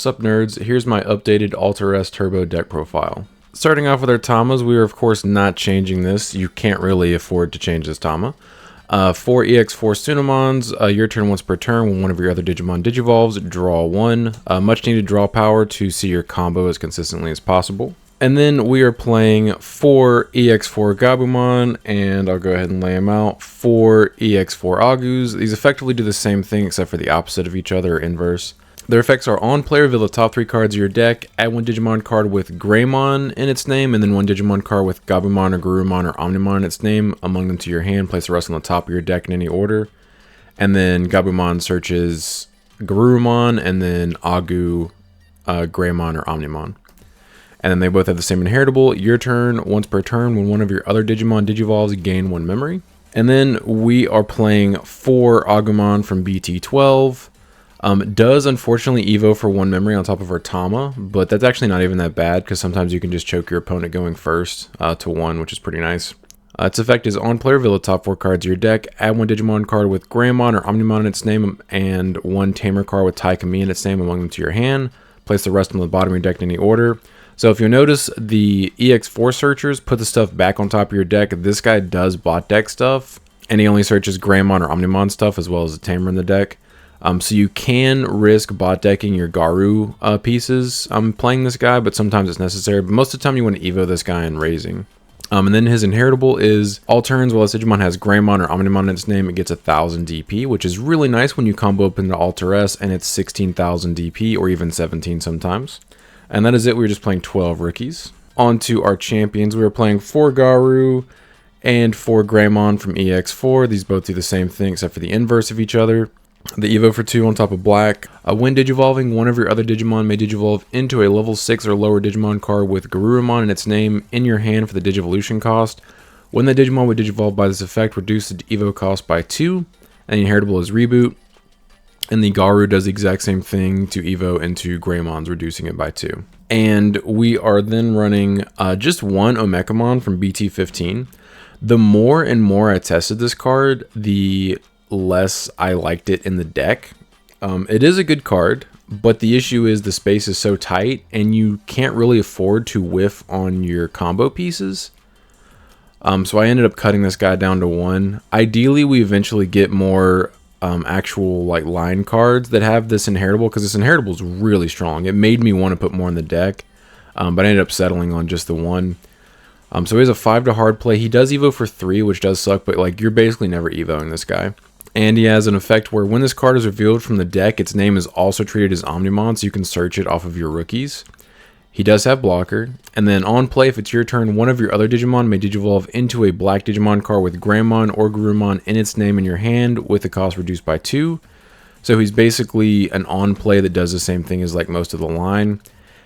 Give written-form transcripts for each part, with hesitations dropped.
Sup nerds, here's my updated Alter S Turbo deck profile. Starting off with our Tamas, we are of course not changing this. You can't really afford to change this Tama. 4 EX4 Sunimons, your turn once per turn. When one of your other Digimon digivolves, draw 1. Much needed draw power to see your combo as consistently as possible. And then we are playing 4 EX4 Gabumon, and I'll go ahead and lay them out. 4 EX4 Agus. These effectively do the same thing except for the opposite of each other, or inverse. Their effects are: on player, reveal the top 3 cards of your deck, add 1 Digimon card with Greymon in its name, and then 1 Digimon card with Gabumon or Garurumon or Omnimon in its name among them to your hand. Place the rest on the top of your deck in any order. And then Gabumon searches Garurumon, and then Agu, Greymon or Omnimon. And then they both have the same inheritable. Your turn, once per turn, when one of your other Digimon digivolves, gain 1 memory. And then we are playing 4 Agumon from BT12. Does unfortunately evo for 1 memory on top of our Tama, but that's actually not even that bad because sometimes you can just choke your opponent going first to 1, which is pretty nice. Its effect is: on player, reveal the top 4 cards of your deck, add 1 Digimon card with Greymon or Omnimon in its name, and 1 Tamer card with Taikami in its name among them to your hand. Place the rest on the bottom of your deck in any order. So if you'll notice, the EX4 searchers put the stuff back on top of your deck. This guy does bot deck stuff, and he only searches Greymon or Omnimon stuff as well as the Tamer in the deck. So you can risk bot decking your Garu pieces playing this guy, but sometimes it's necessary. But most of the time you want to evo this guy in raising. And then his inheritable is: all turns while this Digimon has Greymon or Omnimon in its name, it gets 1000 DP, which is really nice when you combo up into Alter S and it's 16,000 DP or even 17 sometimes. And that is it. We're just playing 12 rookies. On to our champions. We are playing 4 Garu and 4 Greymon from EX4. These both do the same thing except for the inverse of each other. The evo for 2 on top of black. When digivolving, one of your other Digimon may digivolve into a level 6 or lower Digimon card with Garurumon in its name in your hand for the Digivolution cost. When the Digimon would digivolve by this effect, reduce the evo cost by 2, and the inheritable is reboot. And the Garu does the exact same thing to evo into Greymons, reducing it by 2. And we are then running just 1 Omekamon from BT15. The more and more I tested this card, the less I liked it in the deck. It is a good card, but the issue is the space is so tight and you can't really afford to whiff on your combo pieces. So I ended up cutting this guy down to 1. Ideally, we eventually get more actual like line cards that have this inheritable, because this inheritable is really strong. It made me want to put more in the deck, but I ended up settling on just the 1. So he has a 5 to hard play. He does evo for 3, which does suck, but like you're basically never evoing this guy. And he has an effect where when this card is revealed from the deck, its name is also treated as Omnimon, so you can search it off of your rookies. He does have blocker. And then on play, if it's your turn, one of your other Digimon may digivolve into a black Digimon card with Greymon or Garurumon in its name in your hand with the cost reduced by 2. So he's basically an on play that does the same thing as like most of the line.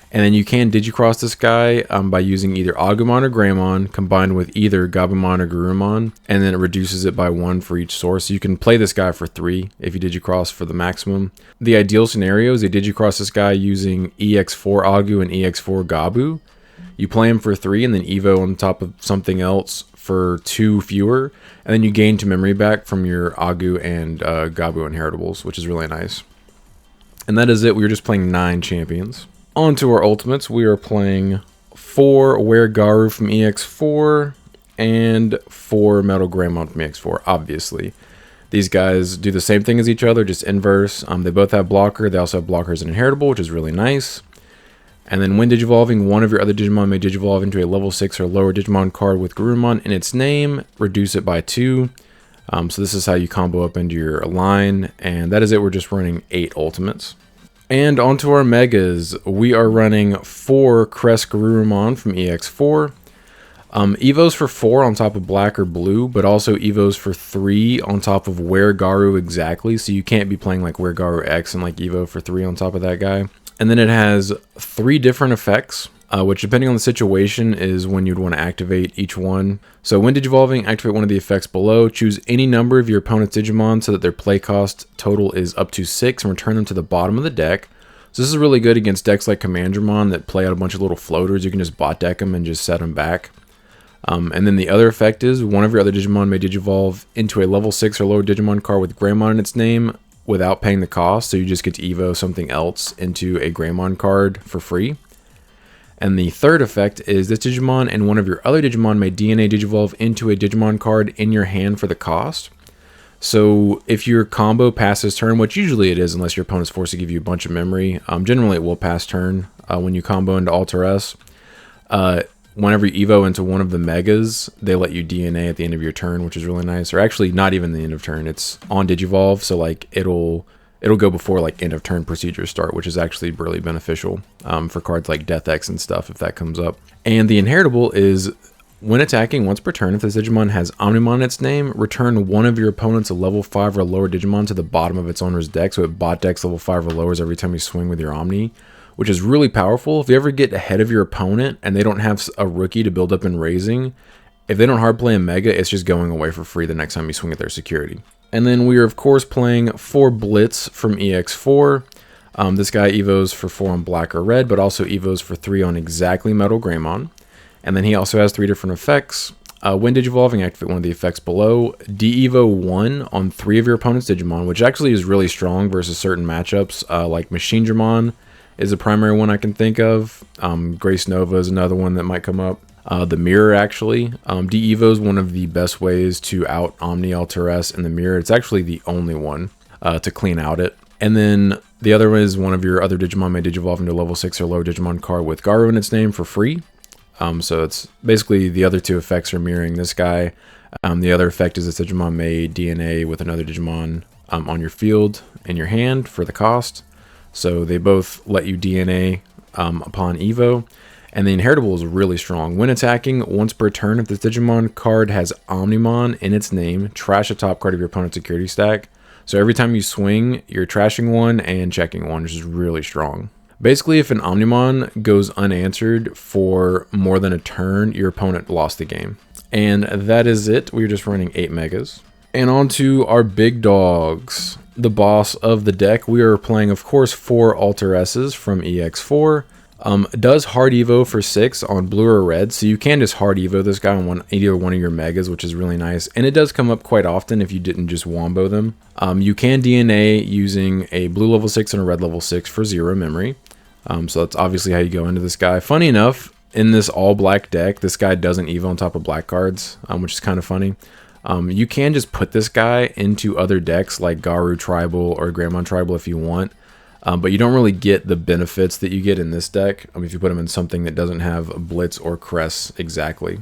And then you can digicross this guy by using either Agumon or Greymon combined with either Gabumon or Garurumon, and then it reduces it by 1 for each source. So you can play this guy for 3 if you digicross for the maximum. The ideal scenario is you digicross this guy using EX4 Agu and EX4 Gabu. You play him for 3 and then evo on top of something else for 2 fewer, and then you gain 2 memory back from your Agu and Gabu inheritables, which is really nice. And that is it. We were just playing 9 champions. On to our ultimates. We are playing 4 Were Garu from EX4 and 4 Metal Greymon from EX4, obviously. These guys do the same thing as each other, just inverse. They both have blocker. They also have blockers and inheritable, which is really nice. And then when digivolving, one of your other Digimon may digivolve into a level 6 or lower Digimon card with Garurumon in its name, reduce it by 2. So this is how you combo up into your line, and that is it. We're just running 8 ultimates. And onto our megas, we are running 4 Crest Garurumon from EX4. Evos for 4 on top of black or blue, but also evos for 3 on top of Were Garu exactly. So you can't be playing like Were Garu X and like evo for 3 on top of that guy. And then it has 3 different effects, which depending on the situation is when you'd want to activate each one. So when digivolving, activate one of the effects below. Choose any number of your opponent's Digimon so that their play cost total is up to 6 and return them to the bottom of the deck. So this is really good against decks like Commandramon that play out a bunch of little floaters. You can just bot deck them and just set them back. And then the other effect is one of your other Digimon may digivolve into a level 6 or lower Digimon card with Greymon in its name without paying the cost, so you just get to evo something else into a Greymon card for free. And the third effect is this Digimon and one of your other Digimon may DNA Digivolve into a Digimon card in your hand for the cost. So if your combo passes turn, which usually it is unless your opponent's forced to give you a bunch of memory, generally it will pass turn when you combo into Alter S. Whenever you evo into one of the megas, they let you DNA at the end of your turn, which is really nice. Or actually not even the end of turn, it's on Digivolve, so like it'll go before like end of turn procedures start, which is actually really beneficial for cards like Death X and stuff if that comes up. And the inheritable is when attacking once per turn, if this Digimon has Omnimon in its name, return one of your opponent's level 5 or lower Digimon to the bottom of its owner's deck, so it bot decks level 5 or lowers every time you swing with your Omni, which is really powerful. If you ever get ahead of your opponent and they don't have a rookie to build up in raising, if they don't hard play a Mega, it's just going away for free the next time you swing at their security. And then we are, of course, playing 4 Blitz from EX4. This guy evos for 4 on black or red, but also evos for 3 on exactly Metal Greymon. And then he also has 3 different effects. When Digivolving, activate one of the effects below. De-evo 1 on 3 of your opponent's Digimon, which actually is really strong versus certain matchups, like Machine Dramon is the primary one I can think of. Grace Nova is another one that might come up. The Mirror, actually. De-evo is one of the best ways to out Omni Alter S in the Mirror. It's actually the only one to clean out it. And then the other one is one of your other Digimon may Digivolve into a level 6 or lower Digimon card with Garu in its name for free. So it's basically the other 2 effects are mirroring this guy. The other effect is this Digimon may DNA with another Digimon on your field in your hand for the cost. So they both let you DNA upon Evo. And the inheritable is really strong. When attacking once per turn, if this Digimon card has Omnimon in its name, trash a top card of your opponent's security stack. So every time you swing, you're trashing one and checking one, which is really strong. Basically, if an Omnimon goes unanswered for more than a turn, your opponent lost the game. And that is it. We're just running 8 megas. And on to our big dogs. The boss of the deck. We are playing, of course, 4 Alter S's from EX4. Does hard evo for 6 on blue or red, so you can just hard evo this guy on either one of your megas, which is really nice. And it does come up quite often if you didn't just wombo them. You can DNA using a blue level 6 and a red level 6 for 0 memory. So that's obviously how you go into this guy. Funny enough, in this all black deck, this guy doesn't evo on top of black cards, which is kind of funny. You can just put this guy into other decks like Garu Tribal or Greymon Tribal if you want. But you don't really get the benefits that you get in this deck if you put him in something that doesn't have Blitz or Cress exactly.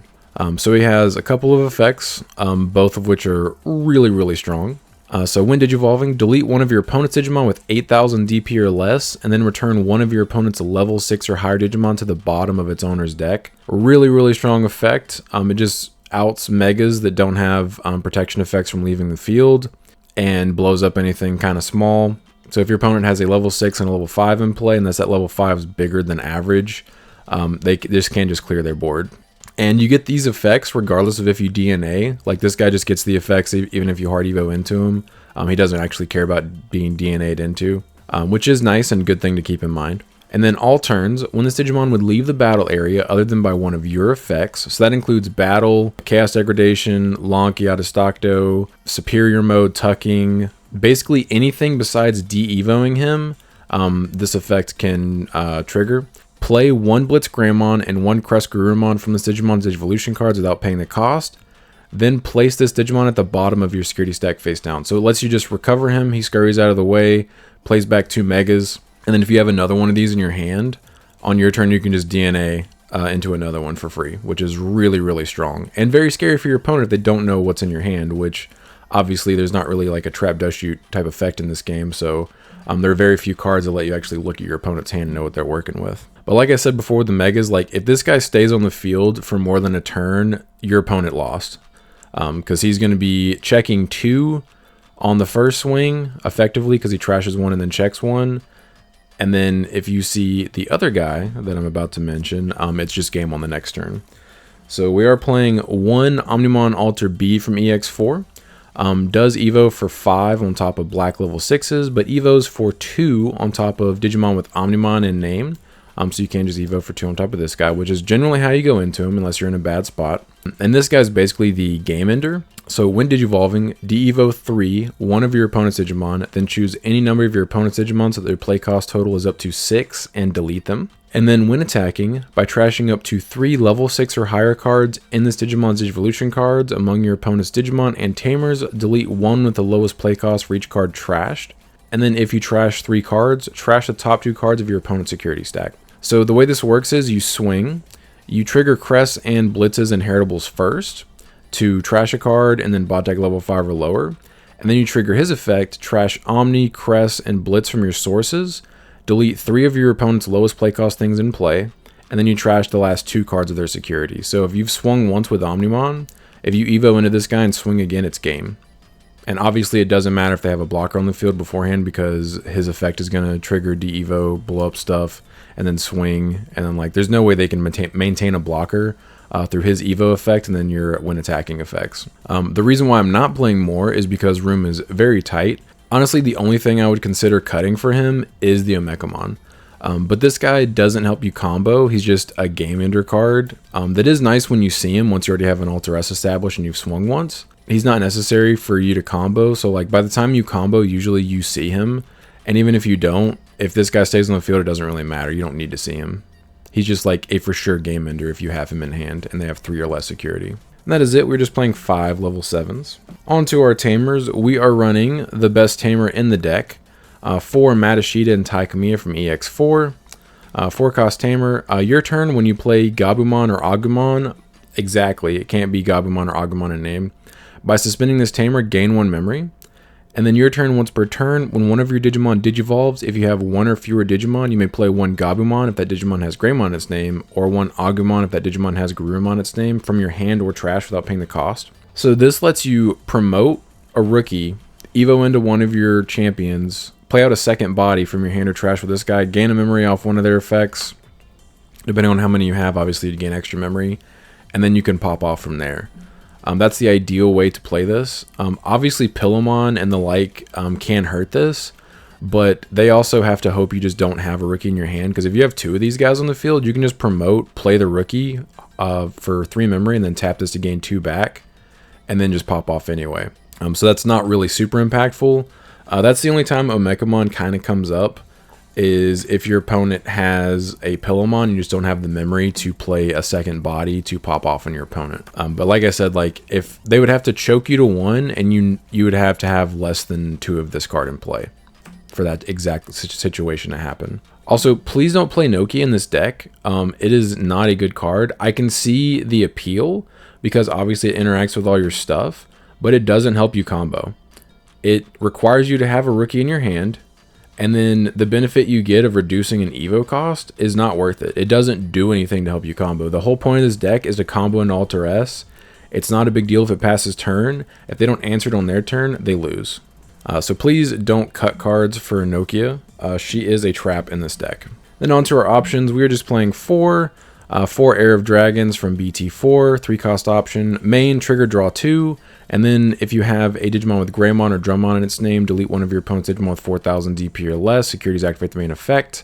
So he has a couple of effects, both of which are really, really strong. So when Digivolving, delete one of your opponent's Digimon with 8,000 DP or less, and then return one of your opponent's level 6 or higher Digimon to the bottom of its owner's deck. Really, really strong effect. It just outs megas that don't have protection effects from leaving the field, and blows up anything kind of small. So if your opponent has a level 6 and a level 5 in play, and that level 5 is bigger than average, they just can't just clear their board. And you get these effects regardless of if you DNA. Like this guy just gets the effects even if you hard evo into him. He doesn't actually care about being DNA'd into, which is nice and good thing to keep in mind. And then all turns, when this Digimon would leave the battle area other than by one of your effects, so that includes Battle, Chaos Degradation, Lonky out of Stockdo, Superior Mode, Tucking, basically anything besides de-evoing him, this effect can trigger. Play 1 Blitz Greymon and 1 Crest Garurumon from this Digimon's Digivolution cards without paying the cost. Then place this Digimon at the bottom of your security stack face down. So it lets you just recover him, he scurries out of the way, plays back 2 megas, and then if you have another one of these in your hand, on your turn you can just DNA into another one for free, which is really, really strong. And very scary for your opponent if they don't know what's in your hand, which obviously there's not really like a trap dust shoot type effect in this game, so there are very few cards that let you actually look at your opponent's hand and know what they're working with. But like I said before with the megas, like if this guy stays on the field for more than a turn, your opponent lost. Because he's going to be checking 2 on the first swing, effectively, because he trashes 1 and then checks 1. And then if you see the other guy that I'm about to mention, it's just game on the next turn. So we are playing 1 Omnimon Alter B from EX4. Does evo for 5 on top of black level 6s, but evos for 2 on top of Digimon with Omnimon in name. So you can just evo for 2 on top of this guy, which is generally how you go into him unless you're in a bad spot. And this guy's basically the game ender. So when Digivolving, de-evo 3, one of your opponent's Digimon, then choose any number of your opponent's Digimon so that their play cost total is up to 6 and delete them. And then when attacking, by trashing up to 3 level 6 or higher cards in this Digimon's Digivolution cards among your opponent's Digimon and Tamers, delete one with the lowest play cost for each card trashed. And then if you trash 3 cards, trash the top 2 cards of your opponent's security stack. So the way this works is you swing, you trigger Cress and Blitz's Inheritables first to trash a card and then bot deck level 5 or lower. And then you trigger his effect, trash Omni, Cress, and Blitz from your sources, delete 3 of your opponent's lowest play cost things in play, and then you trash the last 2 cards of their security. So if you've swung once with Omnimon, if you evo into this guy and swing again, it's game. And obviously it doesn't matter if they have a blocker on the field beforehand because his effect is going to trigger de-evo, blow up stuff, and then swing. And then like there's no way they can maintain a blocker through his evo effect and then your when attacking effects. The reason why I'm not playing more is because room is very tight. Honestly, the only thing I would consider cutting for him is the Omnimon. But this guy doesn't help you combo. He's just a game ender card. That is nice when you see him once you already have an Alter S established and you've swung once. He's not necessary for you to combo. So like by the time you combo, usually you see him. And even if you don't, if this guy stays on the field, it doesn't really matter. You don't need to see him. He's just like a for sure game ender if you have him in hand and they have 3 or less security. And that is it. We're just playing 5 level 7s. On to our Tamers. We are running the best Tamer in the deck. 4 Matashita and Taikamiya from EX4. 4 cost Tamer. Your turn when you play Gabumon or Agumon. Exactly. It can't be Gabumon or Agumon in name. By suspending this Tamer, gain 1 memory. And then your turn once per turn, when one of your Digimon digivolves, if you have 1 or fewer Digimon, you may play 1 Gabumon if that Digimon has Greymon in its name, or 1 Agumon if that Digimon has Garurumon in its name from your hand or trash without paying the cost. So this lets you promote a rookie, evo into one of your champions, play out a second body from your hand or trash with this guy, gain a memory off one of their effects, depending on how many you have, obviously you gain extra memory, and then you can pop off from there. That's the ideal way to play this. Obviously, Pillowmon and the like can hurt this, but they also have to hope you just don't have a rookie in your hand, because if you have 2 of these guys on the field, you can just promote, play the rookie for 3 memory, and then tap this to gain 2 back, and then just pop off anyway. So that's not really super impactful. That's the only time Omnimon kind of comes up, is if your opponent has a Pillowmon, you just don't have the memory to play a second body to pop off on your opponent. But like I said, like if they would have to choke you to 1, and you would have to have less than 2 of this card in play for that exact situation to happen. Also, please don't play Nokia in this deck. It is not a good card. I can see the appeal because obviously it interacts with all your stuff, but it doesn't help you combo. It requires you to have a rookie in your hand, and then the benefit you get of reducing an evo cost is not worth it. It doesn't do anything to help you combo. The whole point of this deck is to combo an Alter S. It's not a big deal if it passes turn. If they don't answer it on their turn, they lose. So please don't cut cards for Nokia. She is a trap in this deck. Then on to our options. We are just playing 4 Heir of Dragons from BT4, 3 cost option. Main, trigger, draw 2. And then if you have a Digimon with Greymon or Drummon in its name, delete one of your opponent's Digimon with 4,000 DP or less. Securities activate the main effect.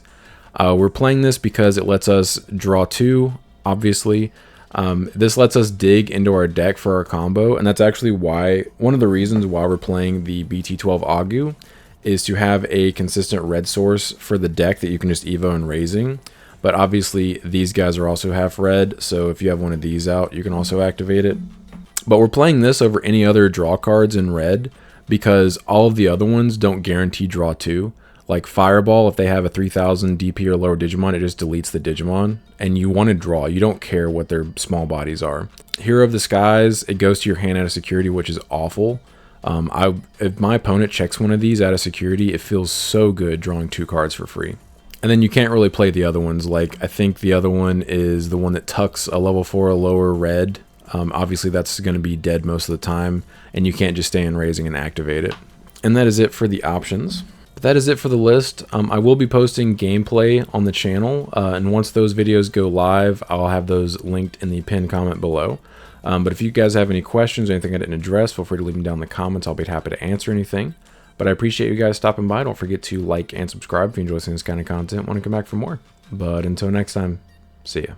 We're playing this because it lets us draw 2, obviously. This lets us dig into our deck for our combo, and that's actually why, one of the reasons why we're playing the BT12 Agu is to have a consistent red source for the deck that you can just evo and raising. But obviously these guys are also half red, so if you have one of these out, you can also activate it. But we're playing this over any other draw cards in red because all of the other ones don't guarantee draw 2. Like Fireball, if they have a 3000 DP or lower Digimon, it just deletes the Digimon. And you want to draw. You don't care what their small bodies are. Hero of the Skies, it goes to your hand out of security, which is awful. If my opponent checks one of these out of security, it feels so good drawing 2 cards for free. And then you can't really play the other ones. Like, I think the other one is the one that tucks a level 4 or lower red. Obviously, that's going to be dead most of the time, and you can't just stay in raising and activate it. And that is it for the options. But that is it for the list. I will be posting gameplay on the channel, and once those videos go live, I'll have those linked in the pinned comment below. But if you guys have any questions or anything I didn't address, feel free to leave them down in the comments. I'll be happy to answer anything. But I appreciate you guys stopping by. Don't forget to like and subscribe if you enjoy seeing this kind of content. Want to come back for more. But until next time, see ya.